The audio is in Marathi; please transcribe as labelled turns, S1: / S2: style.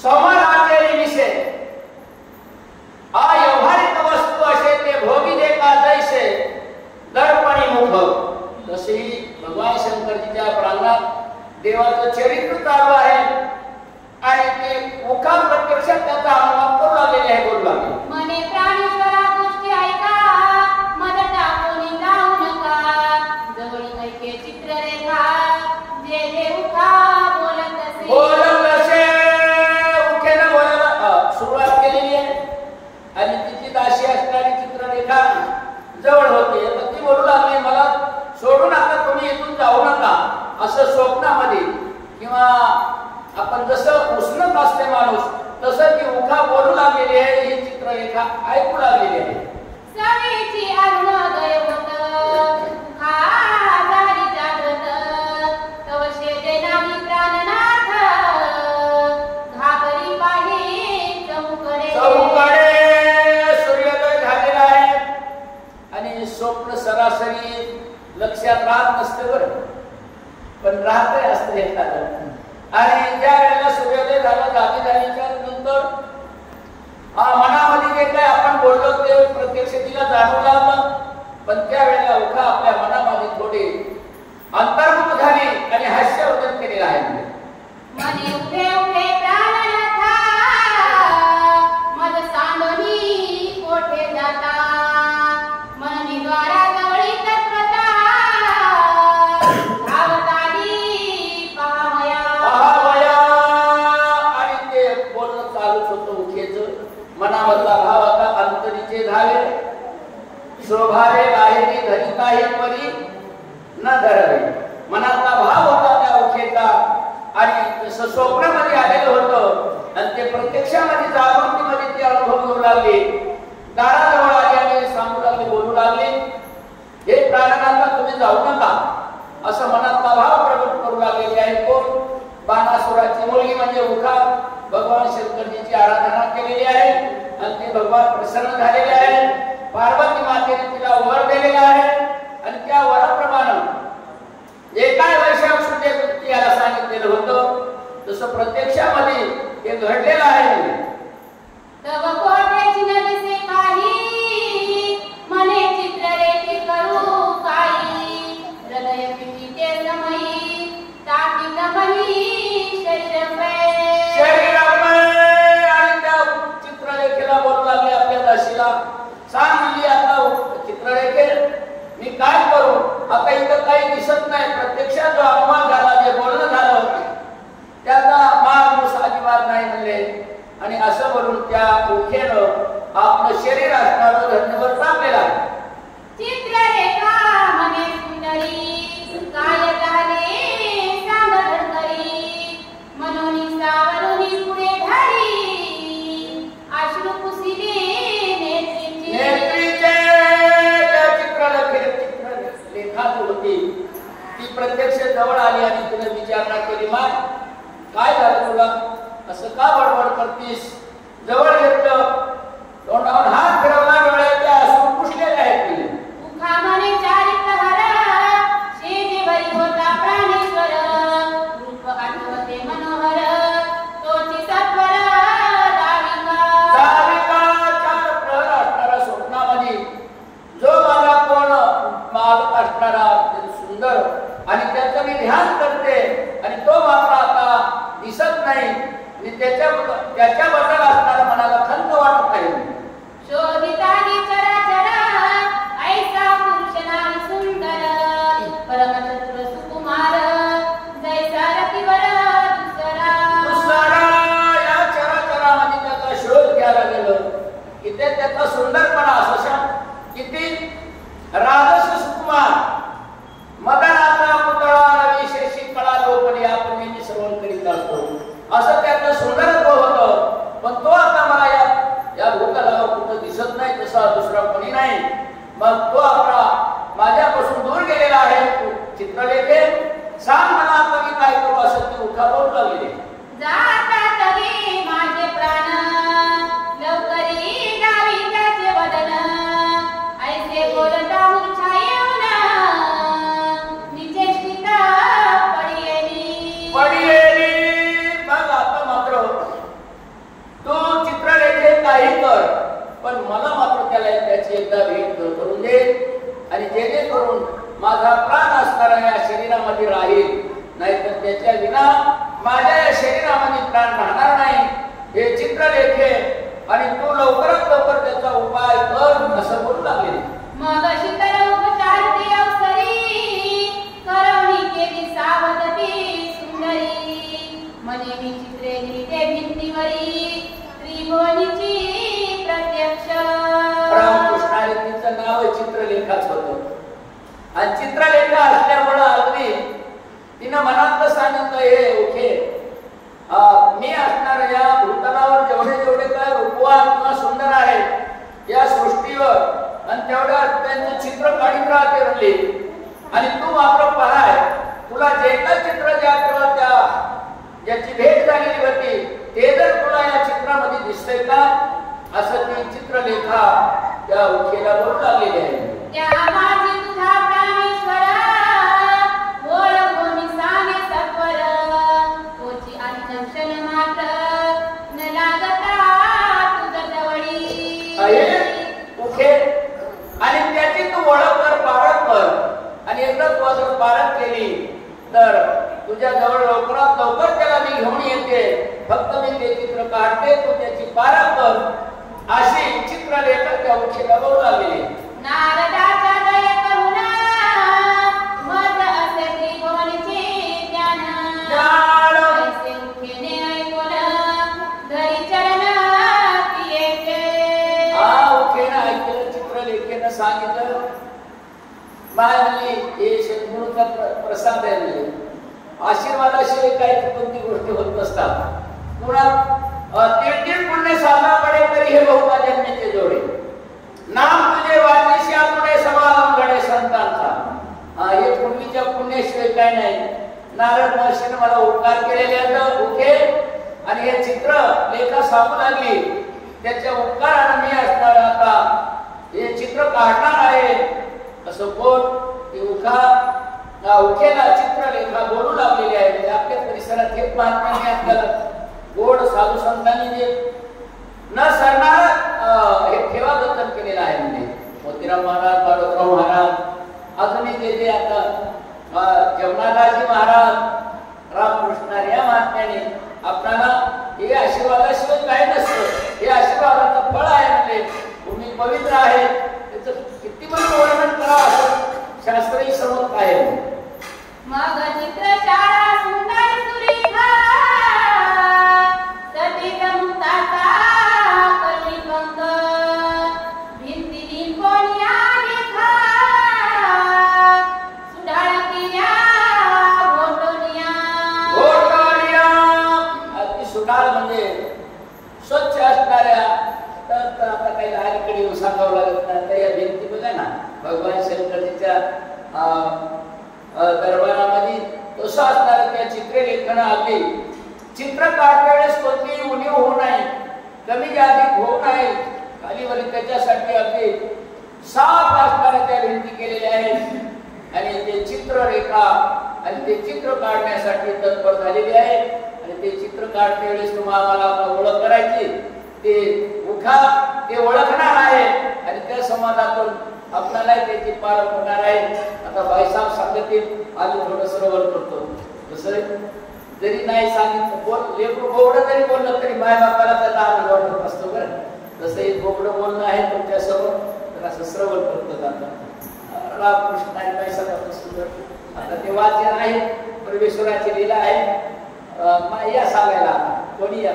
S1: समानाचे निमिषे अव्यवहारिक वस्तू असे ते भोगी दे का जैसे दर्पणी मुख तशी भगवान शंकरजीच्या प्रांगणात देवाचं चरित्र चालू आहे आणि ते मुखा प्रत्यक्षात त्याचा अनुभव करू लागलेले आहे बोलू लागले
S2: मने प्राणेश्वरा गोष्टी ऐका मद टाकून जाऊ नका जवळ ऐके चित्ररेखा जे जे उखा बोलत असे
S1: उखेनं बोलायला सुरुवात केलेली आहे आणि तिची दाशी असणारी चित्ररेखा जवळ होती तर ती बोलू लागली मला सोडून आता तुम्ही इथून जाऊ नका असं स्वप्नामध्ये किंवा आपण जसं उष्णत असते माणूस तसं ती उखा बोलू लागलेली आहे ही चित्ररेखा ऐकू लागलेली आहे
S2: सवेची अरुणोदय होत हा झाली जागृत तवशे जे नाही प्राणनाथ घाबरी पाही चौकडे
S1: सूर्योदय झालेला आहे आणि स्वप्न सरासरी लक्षात राहत नसते बरं पण राहतही असतं एखादं आणि ज्या वेळेला सूर्योदय झाला जागी झाल्याच्या नंतर मनामध्ये जे काही आपण बोललो ते प्रत्यक्ष तिला जाणवू लागलं पण त्या वेळेला उखा आपल्या मनामध्ये थोडी अंतर्मुख झाली आणि हास्यवर्धन केलेलं आहे
S2: मने उठे उठे प्राणनाथा मद सांडोनी कोठे जाता मननी द्वारा जवळी तत्वता धावताली
S1: पहावया आणि ते बोलणं चालूच होतं उखेचं मनामधला भाव आता अंतरीचे झाले शोभावे बाहेरी धरिताही परी न धरावे मनातला भाव होता त्या उखेचा आणि तसं स्वप्नामध्ये आलेलं होतं आणि ते प्रत्यक्षामध्ये जागृतीमध्ये ते अनुभव घेऊ लागले दाराजवळ आले आणि सांगू लागले बोलू लागले हे प्राणनाथा तुम्ही जाऊ नका असं मनातला भाव प्रकट करू लागलेले आहे कोण बाणासुराची मुलगी म्हणजे उखा भगवान शंकरजीची आराधना केलेली आहे आणि ते भगवान प्रसन्न झालेले आहे पार्वती मातेने तिला वर दिलेला आहे आणि त्या वराप्रमाणे जे काय वैशाख सुटे याला सांगितलेलं होतं तसं प्रत्यक्षामध्ये हे घडलेलं आहे
S2: तव कोठेची न दिसे काही मने चित्ररेखी करू काही हृदय पिटीचे समयी ताकी समयी
S1: शरीरमय आणि त्या चित्ररेखेला बोलू लागले आपल्या दाशीला सांग म्हणजे आता चित्ररेखे मी काय करू आता इथं काही दिसत नाही प्रत्यक्षात जो अपमान झाला जे बोलणं झालं त्याचा माणूस अजिबात नाही म्हणले आणि असं बोलून त्या उखेनं आपलं शरीर असणारं धन्यवाद चांगलेलं आहे
S2: चित्ररेखा मने सुंदरी काय झाले सांग धडकरी मनोनी सावरुनी पुढे धाडी अश्रू पुसिले
S1: नेत्रीचे त्या चित्रलेखात होती ती प्रत्यक्ष जवळ आली आणि तिने विचारणा केली माय काय झालं तुला असं का बडबड करतीस जवळ घेतलं तोंडावर हात फिरवला डोळ्याच्या अश्रू पुसलेले आहेत तिने
S2: उखा मने चारित्र हर शेजेवरी होता प्राणेश्वर रूप आठवते मनोहर तोची सत्वर
S1: दाविका चार प्रहर असणारा स्वप्नामध्ये जो माझा कोण मालक असणारा सुंदर आणि त्याचं मी ध्यान करते आणि तो मात्र आता दिसत नाही आणि त्याच्याबद्दल असणारा मनाला खंत वाटत नाही
S2: शोभितानी चराचरा ऐसा पुरुष नाही सुंदर परमचंद्र सुकुमार जैसा रतिवर दुसरा
S1: या चराचरामध्ये त्याचा शोध घ्यायला गेलं इथे त्याचा सुंदरपणा असं किती राजस सुकुमार मदनाचा पुतळा रविशेषी कळा लोपली आपण नेहमी श्रवण करीत असतो असं त्याचं सुंदरत्व होतं पण तो आता मला या जेणेकरून माझा प्राण असणारा या शरीरामध्ये राहील, नाहीतर त्याच्या विना माझ्या या शरीरामध्ये प्राण राहणार नाही. हे चित्रलेखे आणि तू लवकरात लवकर त्याचा उपाय कर असं बोलू लागले.
S2: मग शीतल उपचार ते अवसरी करवणी केली सावधती सुंदरी मने विचित्रे लिहिते भिंतीवरी त्रिभुवनीची प्रत्यक्ष.
S1: रामकृष्णाने तिचं नाव चित्रलेखाच होतं आणि चित्रलेखा असल्यामुळं अगदी तिनं मनातलं सांगितलं, हे ओके मी असणार या भूतलावर जेवढे जेवढे काय रूपवान किंवा सुंदर आहेत या सृष्टीवर आणि तेवढ्या त्यांचं चित्र काढीत राहते रडली. आणि तू मात्र पाहाय तुला जे काही चित्र ज्या किंवा त्या ज्याची भेट झालेली होती ते जर तुला या चित्रामध्ये दिसतंय का असं ती चित्रलेखा त्या उखेला बोलू लागलेली आहे.
S2: त्या माझी तुझा प्राणेश्वर ओळखून सांगे सत्वर तोची अंतक्षण मात्र न लागता तुझ्या जवळी
S1: आहे उखे आणि त्याची तू ओळख कर, पारख कर आणि एकदा तू जर पारख केली तर तुझ्या जवळ लवकरात लवकर त्याला मी घेऊन येते. फक्त मी ते चित्र काढते, तू त्याची पारख कर अशी चित्रलेखा त्या उखेला बोलू लागली.
S2: नारदाच्या दय करुणा मज असे त्रिभुवनीचे ज्ञान ऐसे उखेने ऐकून धरी चरण येते.
S1: उखेनं ऐकलं, चित्रलेखेनं सांगितलं माय म्हणली हे सद्गुरूचा प्रसाद आहे म्हणजे आशीर्वादाशिवाय काही कोणती गोष्टी होत नसतात. पुन्हा तीळ पुण्य साधना पडे तरी हे बहुता जन्मेचे जोडे नाम तुझे वाचीशी पुढे समागम घडे संतांचा. हे पूर्वीच्या पुण्याशिवाय काय नाही. नारद महर्षीने मला उपकार केलेले आहेत उखे आणि हे चित्र लेखा सांगू लागली. त्याच्या उपकाराने मी असणार आता हे चित्र काढणार आहे असं बोल ते उखेला चित्रलेखा बोलू लागलेली आहे. म्हणजे आपल्या परिसरात हे महात्म्याने आपल्याला गोड साधू संतांनी जे न सरणार हे ठेवा जतन केलेलं आहे. म्हणजे मोतीराम महाराज, बाळोतराव महाराज, अजूनही जे जे आता जमनादाजी महाराज, रामकृष्ण या महात्म्याने आपल्याला हे आशीर्वादाशिवाय काय नसतं. हे आशीर्वादाचं फळ आहे. म्हणजे भूमी पवित्र आहे, त्याचं किती पण वर्णन करावं असं शास्त्रही समज आहे.
S2: मग चित्रशाळा सुंदर सुरेखा सतीत मुक्ताचा करुणी पंक भिंती दिन कोण्या लेखा सुडाळ केल्या घोटोनिया.
S1: अगदी सुडाळ म्हणजे स्वच्छ असणाऱ्या. तर आता काही लहानकडे येऊन सांगावं लागत नाही. तर या भिंती बघा ना भगवान शंकरजीच्या दरबारामध्ये तसं असणारं त्या चित्रलेखनं अगदी चित्र काढत्या वेळेस कोणतीही उणीव होऊ नये, कमी जास्त होऊ नये, खालीवर त्याच्यासाठी अगदी साफ असणाऱ्या त्या भिंती केलेल्या आहेत. आणि ते चित्ररेखा आणि ते चित्र काढण्यासाठी तत्पर झालेली आहे. आणि ते चित्र काढत्या वेळेस तुम्हाला ओळख करायची, ते मुखा ते ओळखणार आहे आणि त्या समाजातून आपल्याला त्याची पालक होणार आहे. आता बाईसाहेब सांगतील आम्ही थोडं सरोवर करतो. तसं जरी नाही सांगितलं बोल लेकरू गोबडं जरी बोललं तरी मायबापाला त्याचा आनंद वाटत असतो बरं. तसं एक गोबडं बोलणं आहे तुमच्यासमोर तर असं श्रवण करतो. आता रामकृष्ण आणि बाईसाहेब सुंदर आता ते वाचन आहे, परमेश्वराची लीला आहे. या सांगायला कोणी या